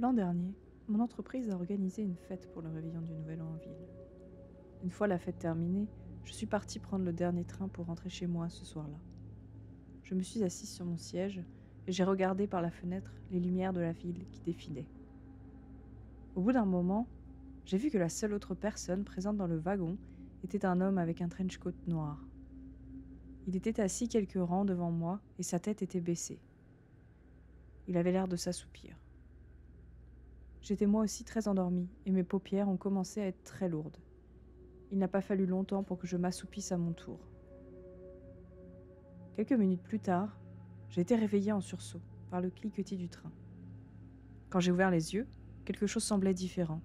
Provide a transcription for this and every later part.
L'an dernier, mon entreprise a organisé une fête pour le réveillon du Nouvel An en ville. Une fois la fête terminée, je suis partie prendre le dernier train pour rentrer chez moi ce soir-là. Je me suis assise sur mon siège et j'ai regardé par la fenêtre les lumières de la ville qui défilaient. Au bout d'un moment, j'ai vu que la seule autre personne présente dans le wagon était un homme avec un trench coat noir. Il était assis quelques rangs devant moi et sa tête était baissée. Il avait l'air de s'assoupir. J'étais moi aussi très endormie et mes paupières ont commencé à être très lourdes. Il n'a pas fallu longtemps pour que je m'assoupisse à mon tour. Quelques minutes plus tard, j'ai été réveillée en sursaut par le cliquetis du train. Quand j'ai ouvert les yeux, quelque chose semblait différent.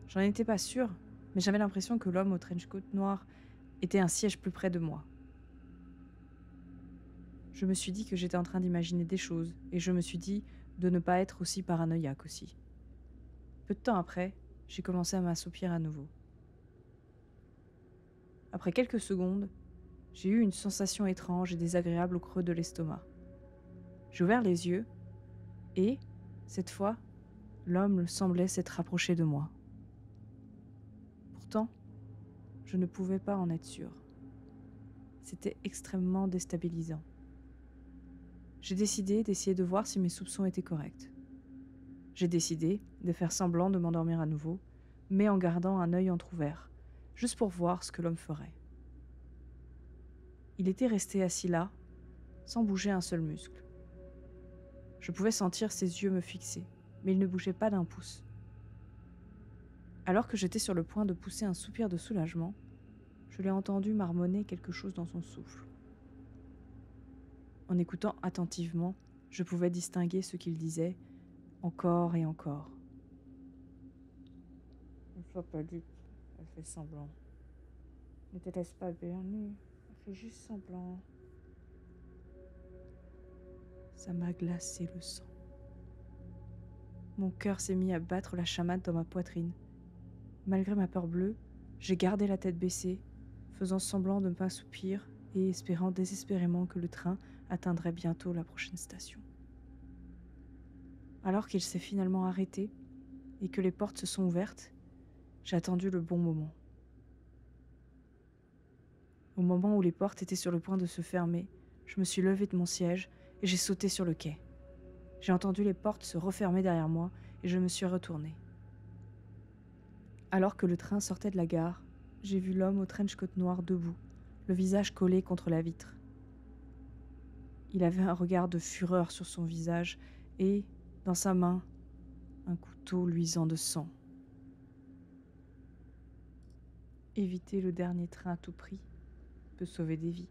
J'en étais pas sûre, mais j'avais l'impression que l'homme au trench coat noir était un siège plus près de moi. Je me suis dit que j'étais en train d'imaginer des choses et je me suis dit de ne pas être aussi paranoïaque aussi. Peu de temps après, j'ai commencé à m'assoupir à nouveau. Après quelques secondes, j'ai eu une sensation étrange et désagréable au creux de l'estomac. J'ai ouvert les yeux et, cette fois, l'homme semblait s'être rapproché de moi. Pourtant, je ne pouvais pas en être sûre. C'était extrêmement déstabilisant. J'ai décidé d'essayer de voir si mes soupçons étaient corrects. J'ai décidé de faire semblant de m'endormir à nouveau, mais en gardant un œil entrouvert, juste pour voir ce que l'homme ferait. Il était resté assis là, sans bouger un seul muscle. Je pouvais sentir ses yeux me fixer, mais il ne bougeait pas d'un pouce. Alors que j'étais sur le point de pousser un soupir de soulagement, je l'ai entendu marmonner quelque chose dans son souffle. En écoutant attentivement, je pouvais distinguer ce qu'il disait, encore et encore. Ne sois pas dupe, elle fait semblant. Ne te laisse pas berner, elle fait juste semblant. Ça m'a glacé le sang. Mon cœur s'est mis à battre la chamade dans ma poitrine. Malgré ma peur bleue, j'ai gardé la tête baissée, faisant semblant de ne pas soupir et espérant désespérément que le train atteindrait bientôt la prochaine station. Alors qu'il s'est finalement arrêté et que les portes se sont ouvertes, j'ai attendu le bon moment. Au moment où les portes étaient sur le point de se fermer, je me suis levée de mon siège et j'ai sauté sur le quai. J'ai entendu les portes se refermer derrière moi et je me suis retournée. Alors que le train sortait de la gare, j'ai vu l'homme au trench coat noir debout, le visage collé contre la vitre. Il avait un regard de fureur sur son visage et, dans sa main, un couteau luisant de sang. Éviter le dernier train à tout prix peut sauver des vies.